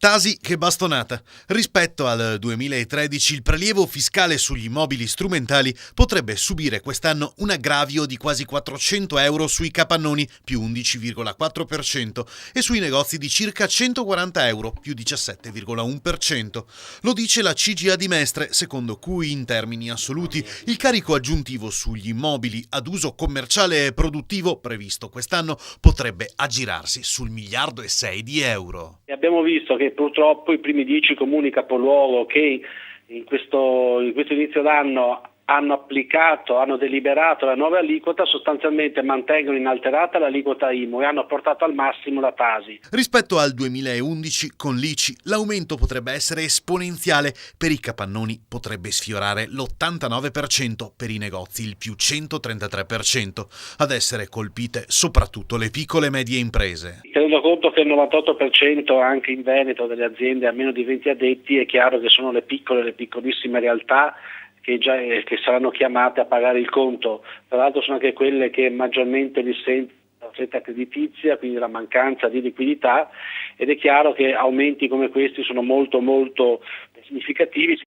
Tasi che bastonata. Rispetto al 2013 il prelievo fiscale sugli immobili strumentali potrebbe subire quest'anno un aggravio di quasi 400 euro sui capannoni, più 11,4%, e sui negozi di circa 140 euro, più 17,1%. Lo dice la CGIA di Mestre, secondo cui in termini assoluti il carico aggiuntivo sugli immobili ad uso commerciale e produttivo previsto quest'anno potrebbe aggirarsi sul 1,6 miliardi di euro. Abbiamo visto che purtroppo i primi 10 comuni capoluogo che in questo inizio d'anno hanno deliberato la nuova aliquota, sostanzialmente mantengono inalterata l'aliquota IMU e hanno portato al massimo la Tasi. Rispetto al 2011, con l'ICI, l'aumento potrebbe essere esponenziale. Per i capannoni potrebbe sfiorare l'89%, per i negozi il più 133%. Ad essere colpite soprattutto le piccole e medie imprese. Tenendo conto che il 98% anche in Veneto delle aziende a meno di 20 addetti, è chiaro che sono le piccolissime realtà che saranno chiamate a pagare il conto. Tra l'altro sono anche quelle che maggiormente risentono la stretta creditizia, quindi la mancanza di liquidità, ed è chiaro che aumenti come questi sono molto significativi.